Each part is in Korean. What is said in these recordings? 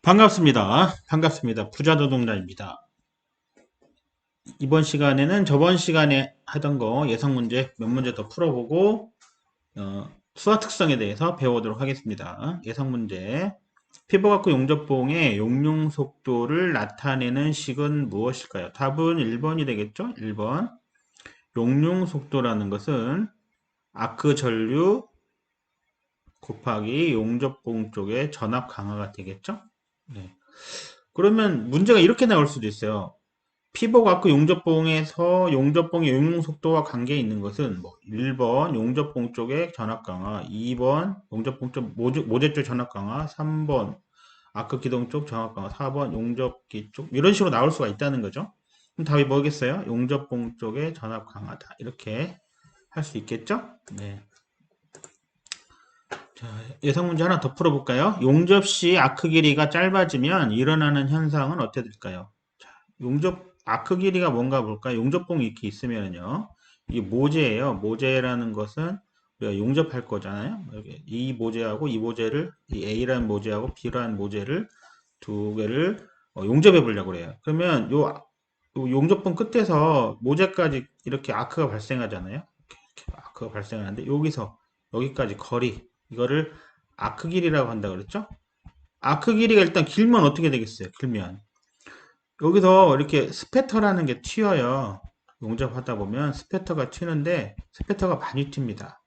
반갑습니다. 반갑습니다. 부자노동자입니다. 이번 시간에는 저번 시간에 하던 거 예상 문제 몇 문제 더 풀어보고 수화 특성에 대해서 배워보도록 하겠습니다. 예상 문제. 피부각구 용접봉의 용융 속도를 나타내는 식은 무엇일까요? 답은 1번이 되겠죠? 1번. 용융 속도라는 것은 아크 전류 곱하기 용접봉 쪽의 전압 강화가 되겠죠? 네. 그러면 문제가 이렇게 나올 수도 있어요. 피복압구 용접봉에서 용접봉의 용융 속도와 관계 있는 것은 뭐 1번 용접봉 쪽의 전압 강화, 2번 용접봉 쪽 모재 쪽 전압 강화, 3번 아크 기동 쪽 전압 강화, 4번 용접기 쪽 이런 식으로 나올 수가 있다는 거죠. 그럼 답이 뭐겠어요? 용접봉 쪽의 전압 강화다. 이렇게 할 수 있겠죠? 네. 자, 예상 문제 하나 더 풀어볼까요? 용접 시 아크 길이가 짧아지면 일어나는 현상은 어떻게 될까요? 용접 아크 길이가 뭔가 볼까요? 용접봉이 이렇게 있으면요. 이게 모재예요. 모재라는 것은 우리가 용접할 거잖아요. 여기 이 모재하고 이 모재를 이 A라는 모재하고 B라는 모재를 두 개를 용접해 보려고 그래요. 그러면 요 용접봉 끝에서 모재까지 이렇게 아크가 발생하잖아요. 이렇게 아크가 발생하는데 여기서 여기까지 거리 이거를 아크 길이라고 한다 그랬죠? 아크 길이가 일단 길면 어떻게 되겠어요? 길면 여기서 이렇게 스패터라는 게 튀어요. 용접하다 보면 스패터가 튀는데 스패터가 많이 튑니다.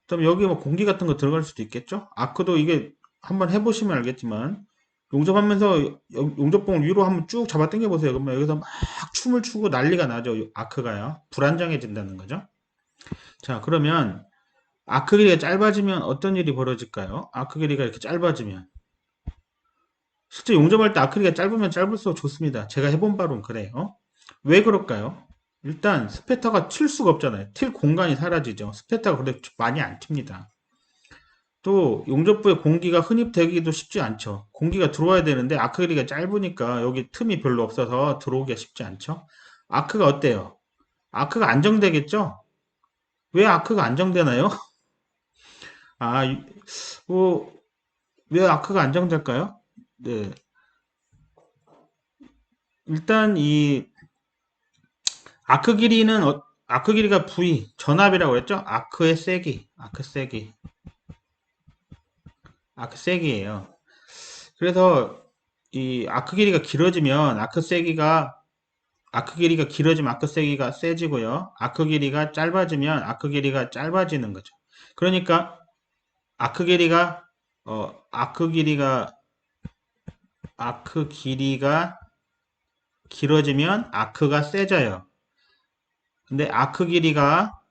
그럼 여기 뭐 공기 같은 거 들어갈 수도 있겠죠? 아크도 이게 한번 해보시면 알겠지만 용접하면서 용접봉을 위로 한번 쭉 잡아 당겨 보세요. 그러면 여기서 막 춤을 추고 난리가 나죠. 아크가요. 불안정해진다는 거죠. 자, 그러면 아크 길이가 짧아지면 어떤 일이 벌어질까요? 아크 길이가 이렇게 짧아지면 실제 용접할 때 아크릴이 짧으면 짧을수록 좋습니다. 제가 해본 바로는 그래요. 왜 그럴까요? 일단 스패터가 튈 수가 없잖아요. 튈 공간이 사라지죠. 스패터가 그렇게 많이 안 튑니다. 또 용접부에 공기가 흡입되기도 쉽지 않죠. 공기가 들어와야 되는데 아크릴이 짧으니까 여기 틈이 별로 없어서 들어오기가 쉽지 않죠. 아크가 어때요? 아크가 안정되겠죠? 왜 아크가 안정되나요? 아, 뭐, 왜 아크가 안정될까요? 네. 일단 이 아크 길이는 아크 길이가 V 전압이라고 했죠? 아크의 세기, 아크 세기예요. 그래서 이 아크 길이가 길어지면 아크 길이가 길어지면 아크 세기가 세지고요. 아크 길이가 짧아지면 아크 길이가 짧아지는 거죠. 그러니까 아크 길이가 아크 길이가 아크 길이가 길어지면 아크가 세져요. 근데 아크 길이가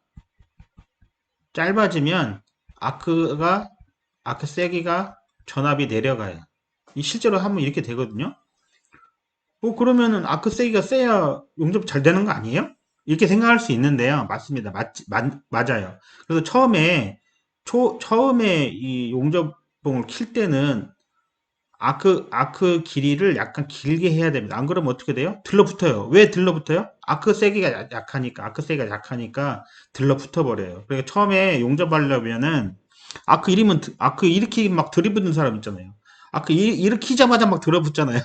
짧아지면 아크가 아크 세기가 전압이 내려가요. 이 실제로 하면 이렇게 되거든요. 그러면은 아크 세기가 세야 용접 잘 되는 거 아니에요? 이렇게 생각할 수 있는데요. 맞습니다. 맞아요. 그래서 처음에 이 용접봉을 킬 때는 아크 길이를 약간 길게 해야 됩니다. 안 그러면 어떻게 돼요? 들러붙어요. 왜 들러붙어요? 아크 세기가 약하니까 들러붙어 버려요. 그러니까 처음에 용접하려면은 아크 이렇게 막 들이붓는 사람 있잖아요. 아크 일으키자마자 막 들어붙잖아요.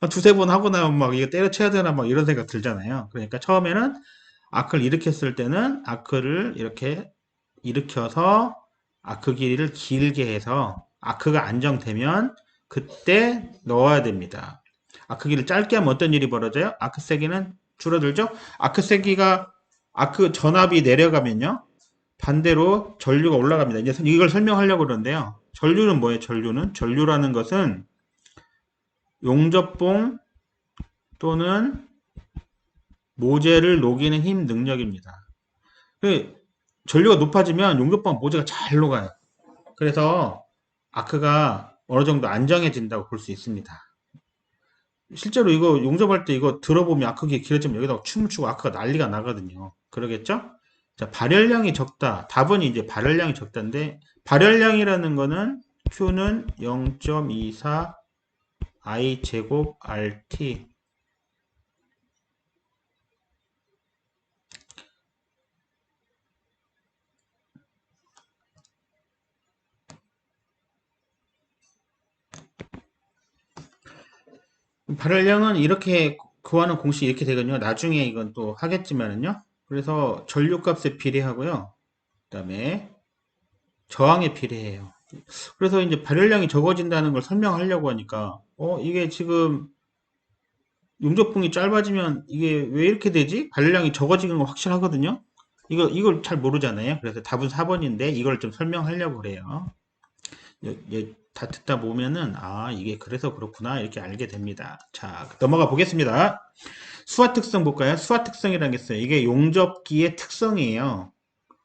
두세 번 하고 나면 막 이거 때려쳐야 되나 막 이런 생각 들잖아요. 그러니까 처음에는 아크를 일으켰을 때는 아크를 이렇게 일으켜서 아크 길이를 길게 해서 아크가 안정되면 그때 넣어야 됩니다. 아크 길이를 짧게 하면 어떤 일이 벌어져요? 아크 세기는 줄어들죠? 아크 전압이 내려가면요. 반대로 전류가 올라갑니다. 이제 이걸 설명하려고 그러는데요. 전류는 뭐예요? 전류라는 것은 용접봉 또는 모재를 녹이는 힘 능력입니다. 그 전류가 높아지면 용접봉 모재가 잘 녹아요. 그래서 아크가 어느 정도 안정해진다고 볼 수 있습니다. 실제로 이거 용접할 때 이거 들어보면 아크가 길어지면 여기다가 춤을 추고 아크가 난리가 나거든요. 그러겠죠? 자, 발열량이 적다. 답은 이제 발열량이 적다인데 발열량이라는 거는 Q는 0.24 I 제곱 RT 발열량은 이렇게 구하는 공식이 이렇게 되거든요. 나중에 이건 또 하겠지만은요. 그래서 전류값에 비례하고요. 그다음에 저항에 비례해요. 그래서 이제 발열량이 적어진다는 걸 설명하려고 하니까 이게 지금 용접봉이 짧아지면 이게 왜 이렇게 되지? 발열량이 적어지는 건 확실하거든요. 이걸 잘 모르잖아요. 그래서 답은 4번인데 이걸 좀 설명하려고 그래요. 다 듣다 보면은 이게 그래서 그렇구나 이렇게 알게 됩니다. 자, 넘어가 보겠습니다. 수화 특성 볼까요? 수화 특성이라는 게 있어요. 이게 용접기의 특성이에요.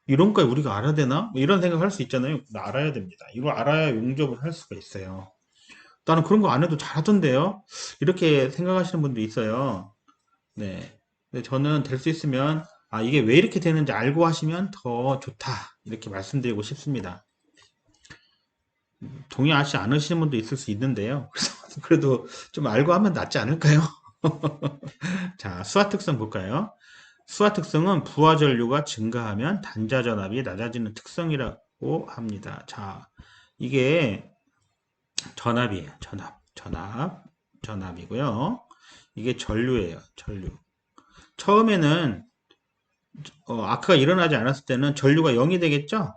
이런 거 우리가 알아야 되나? 뭐 이런 생각할 수 있잖아요. 알아야 됩니다. 이거 알아야 용접을 할 수가 있어요. 나는 그런 거 안 해도 잘하던데요. 이렇게 생각하시는 분도 있어요. 네. 근데 저는 될 수 있으면 이게 왜 이렇게 되는지 알고 하시면 더 좋다. 이렇게 말씀드리고 싶습니다. 동의하지 않으시는 분도 있을 수 있는데요. 그래서 그래도 좀 알고 하면 낫지 않을까요? 자, 수화 특성 볼까요? 수화 특성은 부하 전류가 증가하면 단자 전압이 낮아지는 특성이라고 합니다. 자, 이게 전압이에요. 전압이고요. 이게 전류예요. 전류. 처음에는 아크가 일어나지 않았을 때는 전류가 0이 되겠죠?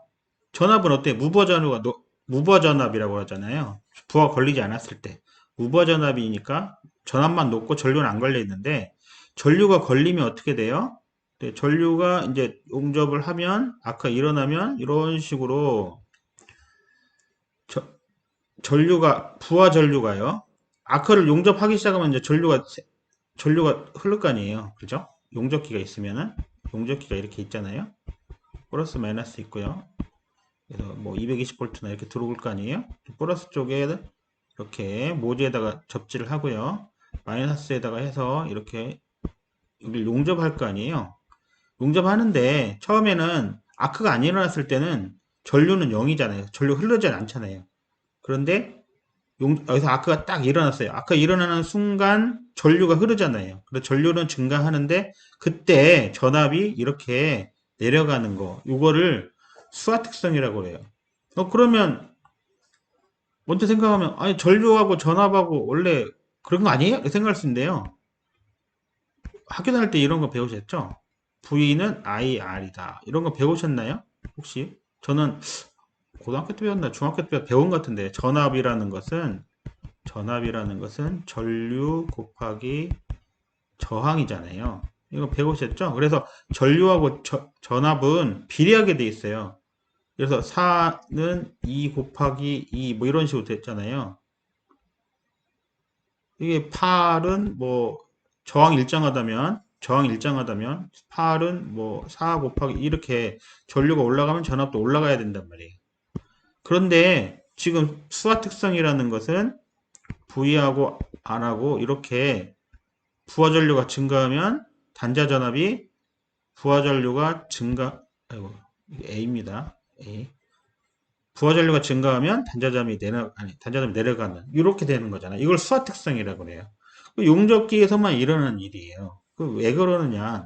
전압은 어때요? 무버 전압이라고 하잖아요. 부하 걸리지 않았을 때. 무버 전압이니까 전압만 높고 전류는 안 걸려 있는데 전류가 걸리면 어떻게 돼요? 네, 전류가 이제 용접을 하면 아크가 일어나면 이런 식으로 전류가 부하 전류가요. 아크를 용접하기 시작하면 이제 전류가 흐를 거 아니에요. 그죠? 용접기가 있으면은 용접기가 이렇게 있잖아요. 플러스 마이너스 있고요. 그래서 뭐 220V나 이렇게 들어올 거 아니에요. 플러스 쪽에 이렇게 모지에다가 접지를 하고요. 마이너스에다가 해서 이렇게 여기 용접할 거 아니에요. 용접하는데 처음에는 아크가 안 일어났을 때는 전류는 0이잖아요. 전류 흐르지 않잖아요. 그런데 여기서 아크가 딱 일어났어요. 아크 일어나는 순간 전류가 흐르잖아요. 그래서 전류는 증가하는데 그때 전압이 이렇게 내려가는 거. 이거를 수화 특성이라고 해요. 그러면 먼저 생각하면 아니 전류하고 전압하고 원래 그런 거 아니에요? 이렇게 생각할 수 있는데요. 학교 다닐 때 이런 거 배우셨죠? V는 IR이다. 이런 거 배우셨나요? 혹시? 저는 고등학교 때 배웠나 중학교 때 배운 것 같은데 전압이라는 것은 전류 곱하기 저항이잖아요. 이거 배우셨죠? 그래서 전류하고 전압은 비례하게 돼 있어요. 그래서 4는 2 곱하기 2 뭐 이런 식으로 됐잖아요. 이게 8은 뭐 저항 일정하다면 8은 뭐 4 곱하기 이렇게 전류가 올라가면 전압도 올라가야 된단 말이에요. 그런데 지금 수화 특성이라는 것은 V하고 R하고 이렇게 부하 전류가 증가하면 단자 전압이 부하 전류가 아이고, A입니다. A. 부하 전류가 증가하면 단자점이 내려가는 이렇게 되는 거잖아요. 이걸 수화 특성이라고 그래요. 용접기에서만 일어나는 일이에요. 왜 그러느냐?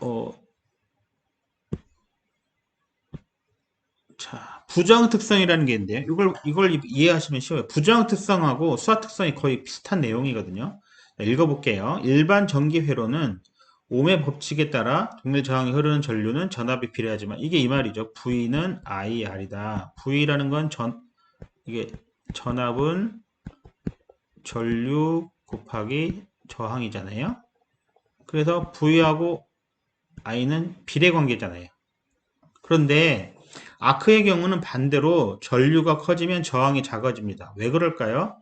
어, 자, 부정 특성이라는 게 있는데요. 이걸 이해하시면 쉬워요. 부정 특성하고 수화 특성이 거의 비슷한 내용이거든요. 자, 읽어볼게요. 일반 전기 회로는 ohm의 법칙에 따라 동일 저항이 흐르는 전류는 전압이 비례하지만 이게 이 말이죠. V는 IR이다. V라는 건 이게 전압은 전류 곱하기 저항이잖아요. 그래서 V하고 I는 비례 관계잖아요. 그런데 아크의 경우는 반대로 전류가 커지면 저항이 작아집니다. 왜 그럴까요?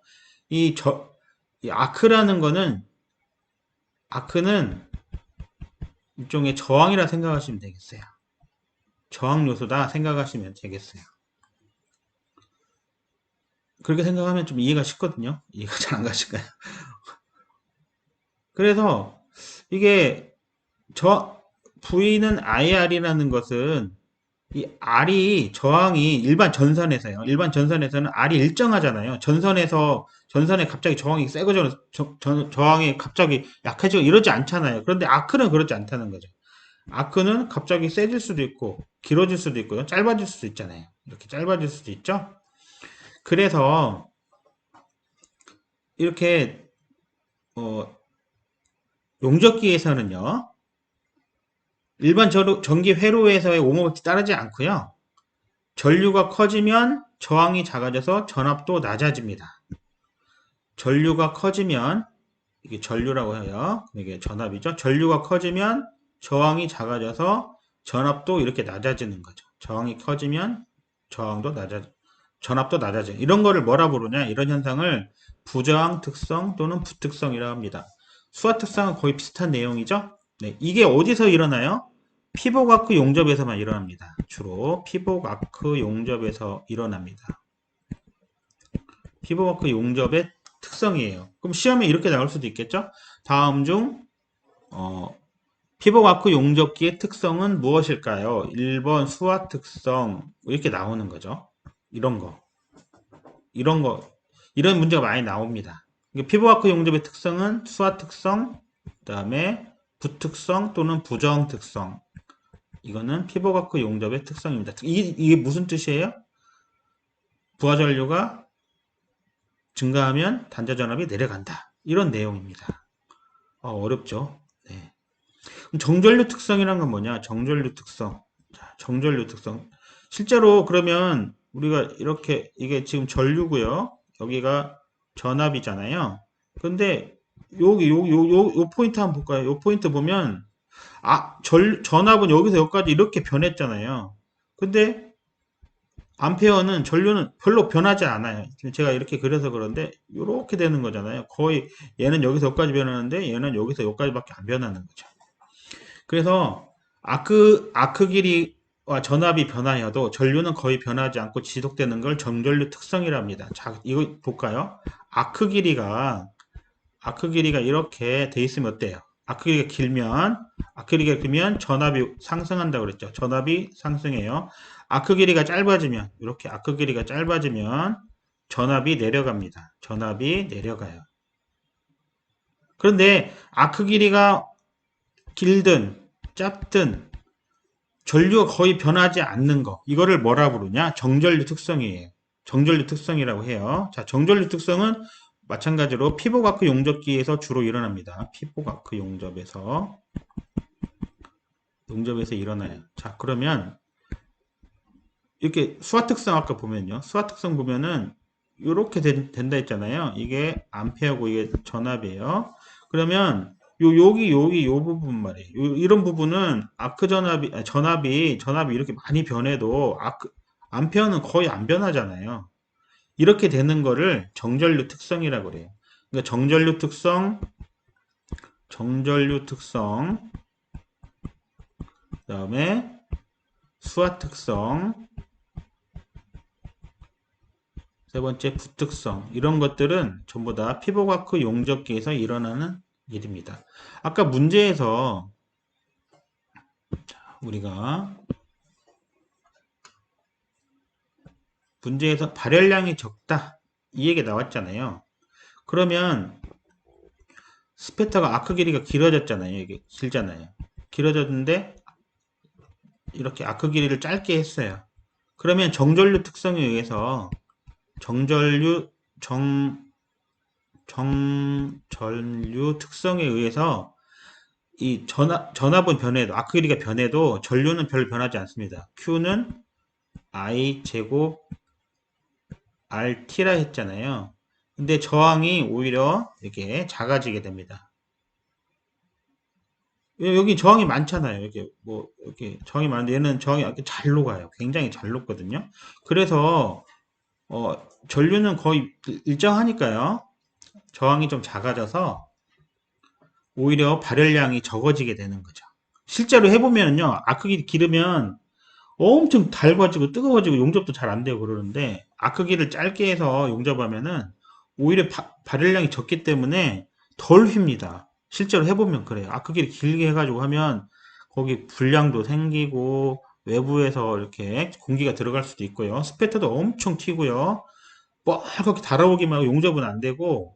이 아크는 일종의 저항이라 생각하시면 되겠어요. 저항 요소다 생각하시면 되겠어요. 그렇게 생각하면 좀 이해가 쉽거든요. 이해가 잘 안 가실까요? 그래서 이게 V는 IR이라는 것은 이 R이 저항이 일반 전선에서는 R이 일정하잖아요. 전선에 갑자기 저항이 세거져, 저항이 갑자기 약해지고 이러지 않잖아요. 그런데 아크는 그렇지 않다는 거죠. 아크는 갑자기 세질 수도 있고, 길어질 수도 있고요. 짧아질 수도 있잖아요. 이렇게 짧아질 수도 있죠. 그래서 이렇게 용접기에서는요. 일반 전기 회로에서의 오모백지 따르지 않고요. 전류가 커지면 저항이 작아져서 전압도 낮아집니다. 전류가 커지면 이게 전류라고 해요. 이게 전압이죠. 전류가 커지면 저항이 작아져서 전압도 이렇게 낮아지는 거죠. 저항이 커지면 전압도 낮아져. 이런 거를 뭐라 부르냐? 이런 현상을 부저항 특성 또는 부특성이라고 합니다. 수화 특성은 거의 비슷한 내용이죠. 네, 이게 어디서 일어나요? 피복아크 용접에서만 일어납니다. 주로 피복아크 용접에서 일어납니다. 피복아크 용접의 특성이에요. 그럼 시험에 이렇게 나올 수도 있겠죠? 다음 중 피복아크 용접기의 특성은 무엇일까요? 1번 수화 특성 이렇게 나오는 거죠. 이런 이런 문제가 많이 나옵니다. 피복아크 용접의 특성은 수화 특성, 그 다음에 부특성 또는 부저항 특성. 이거는 피복아크 용접의 특성입니다. 이게 무슨 뜻이에요? 부하전류가 증가하면 단자전압이 내려간다. 이런 내용입니다. 어렵죠? 네. 그럼 정전류 특성이란 건 뭐냐? 정전류 특성. 자, 정전류 특성. 실제로 그러면 우리가 이렇게 이게 지금 전류고요. 여기가 전압이잖아요. 근데 요 포인트 한번 볼까요? 요 포인트 보면 전압은 여기서 여기까지 이렇게 변했잖아요. 근데 암페어는 전류는 별로 변하지 않아요. 지금 제가 이렇게 그려서 그런데 이렇게 되는 거잖아요. 거의 얘는 여기서 여기까지 변하는데 얘는 여기서 여기까지밖에 안 변하는 거죠. 그래서 아크 길이와 전압이 변하여도 전류는 거의 변하지 않고 지속되는 걸 정전류 특성이라 합니다. 자, 이거 볼까요? 아크 길이가 이렇게 돼 있으면 어때요? 아크 길이가 길면 전압이 상승한다고 그랬죠. 전압이 상승해요. 아크 길이가 짧아지면 이렇게 아크 길이가 짧아지면 전압이 내려갑니다. 전압이 내려가요. 그런데 아크 길이가 길든 짧든 전류가 거의 변하지 않는 거 이거를 뭐라 부르냐? 정전류 특성이에요. 정전류 특성이라고 해요. 자, 정전류 특성은 마찬가지로 피복아크 용접기에서 주로 일어납니다. 피복아크 용접에서 일어나요. 자, 그러면 이렇게 수화 특성 아까 보면요. 수화 특성 보면은 이렇게 된다 했잖아요. 이게 암페어고 이게 전압이에요. 그러면 여기 요 부분 말이에요. 이런 부분은 아크 전압이 이렇게 많이 변해도 암페어는 거의 안 변하잖아요. 이렇게 되는 거를 정전류 특성이라고 그래요. 그러니까 정전류 특성, 그다음에 수화 특성, 세 번째 부특성 이런 것들은 전부 다 피복아크 용접기에서 일어나는 일입니다. 아까 문제에서 우리가 발열량이 적다 이 얘기 나왔잖아요. 그러면 스페터가 아크 길이가 길어졌잖아요. 이게 길잖아요. 길어졌는데 이렇게 아크 길이를 짧게 했어요. 그러면 정전류 특성에 의해서 정전류 특성에 의해서 이 전압은 변해도 아크 길이가 변해도 전류는 별 변하지 않습니다. Q는 I 제곱 RT라 했잖아요. 근데 저항이 오히려 이렇게 작아지게 됩니다. 여기 저항이 많잖아요. 이렇게 저항이 많은데 얘는 저항이 이렇게 잘 녹아요. 굉장히 잘 녹거든요. 그래서 전류는 거의 일정하니까요. 저항이 좀 작아져서 오히려 발열량이 적어지게 되는 거죠. 실제로 해보면요. 아크길 기르면 엄청 달궈지고 뜨거워지고 용접도 잘 안 되고 그러는데 아크길을 짧게 해서 용접하면은 오히려 발열량이 적기 때문에 덜 휩니다. 실제로 해보면 그래요. 아크길을 길게 해가지고 하면 거기 불량도 생기고 외부에서 이렇게 공기가 들어갈 수도 있고요. 스페터도 엄청 튀고요. 뻘겋게 달아오기만 하고 용접은 안 되고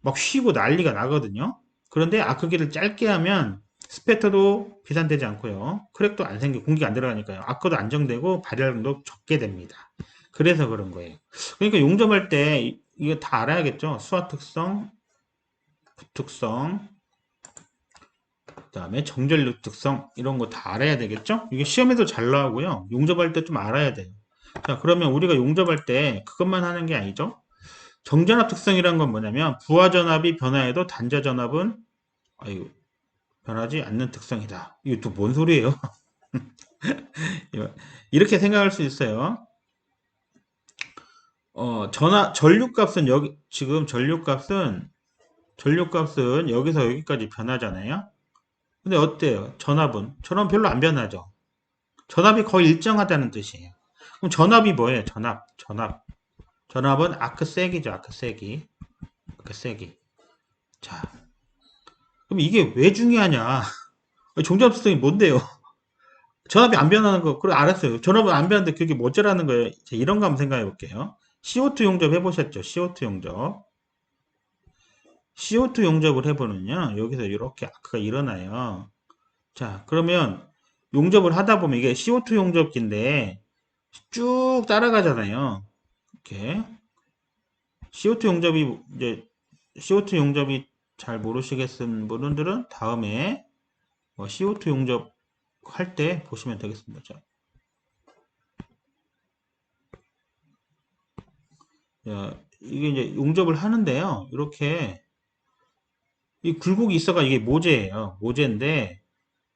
막 휘고 난리가 나거든요. 그런데 아크길을 짧게 하면 스페터도 비산되지 않고요. 크랙도 안 생기고 공기가 안 들어가니까요. 아크도 안정되고 발열량도 적게 됩니다. 그래서 그런 거예요. 그러니까 용접할 때 이거 다 알아야겠죠? 수화 특성, 부특성, 그 다음에 정전류 특성, 이런 거 다 알아야 되겠죠? 이게 시험에도 잘 나오고요. 용접할 때 좀 알아야 돼요. 자, 그러면 우리가 용접할 때 그것만 하는 게 아니죠? 정전압 특성이란 건 뭐냐면, 부하 전압이 변화해도 단자 전압은, 아유, 변하지 않는 특성이다. 이거 또 뭔 소리예요? 이렇게 생각할 수 있어요. 전류값은 여기, 지금 전류값은 여기서 여기까지 변하잖아요. 근데 어때요? 전압은 별로 안 변하죠. 전압이 거의 일정하다는 뜻이에요. 그럼 전압이 뭐예요? 전압은 아크 세기죠. 아크 세기. 자, 그럼 이게 왜 중요하냐? 종잡 특성이 뭔데요? 전압이 안 변하는 거, 그래, 알았어요. 전압은 안 변하는데 그게 뭐쩌라는 거예요? 자, 이런 거 한번 생각해 볼게요. CO2 용접 해보셨죠? CO2 용접. CO2 용접을 해보면요. 여기서 이렇게 아크가 일어나요. 자, 그러면 용접을 하다 보면 이게 CO2 용접기인데 쭉 따라가잖아요. 이렇게. CO2 용접이 잘 모르시겠는 분들은 다음에 CO2 용접 할 때 보시면 되겠습니다. 자, 이게 이제 용접을 하는데요. 이렇게 이 굴곡이 있어가 이게 모재예요. 모재인데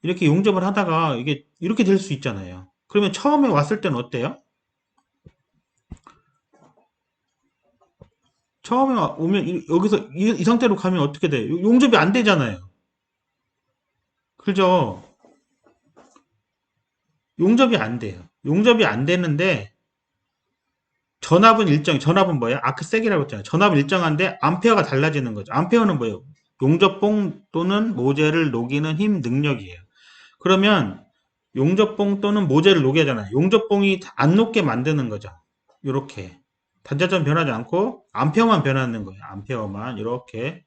이렇게 용접을 하다가 이게 이렇게 될 수 있잖아요. 그러면 처음에 왔을 때는 어때요? 처음에 오면 여기서 이 상태로 가면 어떻게 돼요? 용접이 안 되잖아요. 그죠? 용접이 안 돼요. 용접이 안 되는데 전압은 뭐예요? 아크색이라고 했잖아요. 전압은 일정한데 암페어가 달라지는 거죠. 암페어는 뭐예요? 용접봉 또는 모재를 녹이는 힘 능력이에요. 그러면 용접봉 또는 모재를 녹여야 하잖아요. 용접봉이 안 녹게 만드는 거죠. 이렇게 단자점 변하지 않고 암페어만 변하는 거예요. 암페어만 이렇게.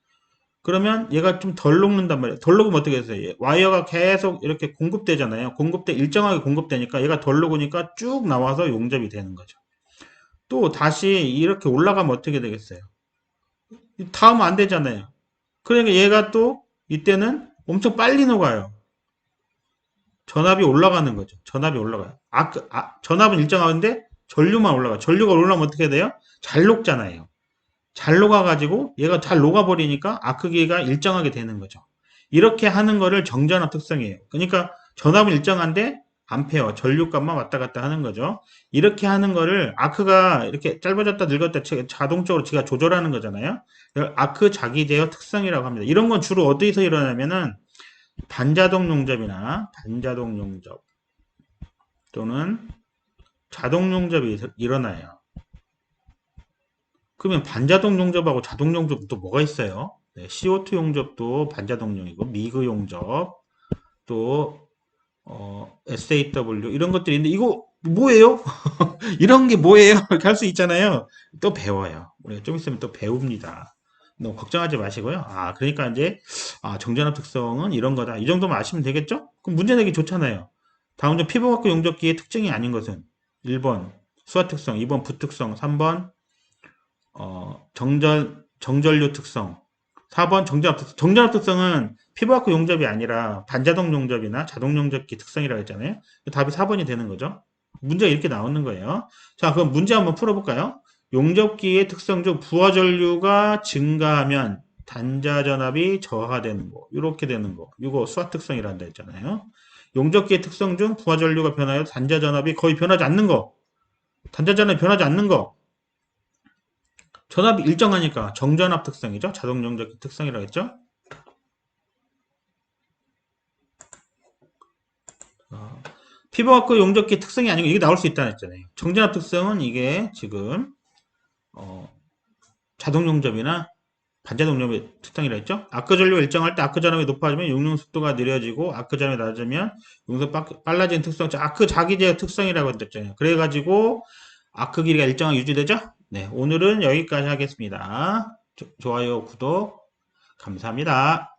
그러면 얘가 좀 덜 녹는단 말이에요. 덜 녹으면 어떻게 됐어요? 와이어가 계속 이렇게 공급되잖아요. 일정하게 공급되니까 얘가 덜 녹으니까 쭉 나와서 용접이 되는 거죠. 또 다시 이렇게 올라가면 어떻게 되겠어요? 닿으면 안 되잖아요. 그러니까 얘가 또 이때는 엄청 빨리 녹아요. 전압이 올라가는 거죠. 전압이 올라가요. 전압은 일정한데 전류만 올라가요. 전류가 올라가면 어떻게 돼요? 잘 녹잖아요. 잘 녹아가지고 얘가 잘 녹아버리니까 아크기가 일정하게 되는 거죠. 이렇게 하는 거를 정전압 특성이에요. 그러니까 전압은 일정한데 암페어, 전류값만 왔다 갔다 하는 거죠. 이렇게 하는 거를 아크가 이렇게 짧아졌다 늙었다 자동적으로 지가 조절하는 거잖아요. 아크 자기 제어 특성이라고 합니다. 이런 건 주로 어디서 일어나면은 반자동 용접이나 반자동 용접 또는 자동 용접이 일어나요. 그러면 반자동 용접하고 자동 용접은 또 뭐가 있어요? 네, CO2 용접도 반자동용이고 미그 용접 또 SAW 이런 것들이 있는데 이거 뭐예요? 이런 게 뭐예요? 이렇게 할 수 있잖아요. 또 배워요. 우리가 좀 있으면 또 배웁니다. 너무 걱정하지 마시고요. 그러니까 이제 정전압 특성은 이런 거다. 이 정도만 아시면 되겠죠? 그럼 문제 내기 좋잖아요. 다음 중 피부과학 용접기의 특징이 아닌 것은 1번 수화 특성, 2번 부특성, 3번 정전류 특성, 4번 정전압 특성. 정전압 특성은 피부과학 용접이 아니라 반자동 용접이나 자동 용접기 특성이라고 했잖아요. 답이 4번이 되는 거죠. 문제가 이렇게 나오는 거예요. 자, 그럼 문제 한번 풀어볼까요? 용접기의 특성 중 부하 전류가 증가하면 단자 전압이 저하되는 거, 이렇게 되는 거. 이거 수화 특성이란다 했잖아요. 용접기의 특성 중 부하 전류가 변하여 단자 전압이 거의 변하지 않는 거. 단자 전압이 변하지 않는 거. 전압이 일정하니까 정전압 특성이죠. 자동 용접기 특성이라고 했죠. 피부과학 용접기 특성이 아니고 이게 나올 수 있다는 했잖아요. 정전압 특성은 이게 지금 자동 용접이나 반자동 용접의 특성이라 했죠. 아크 전류가 일정할 때 아크 전압이 높아지면 용융 속도가 느려지고 아크 전압이 낮으면 용속 빨라지는 특성, 아크 자기 제어 특성이라고 했잖아요. 그래가지고 아크 길이가 일정하게 유지되죠. 네, 오늘은 여기까지 하겠습니다. 좋아요, 구독 감사합니다.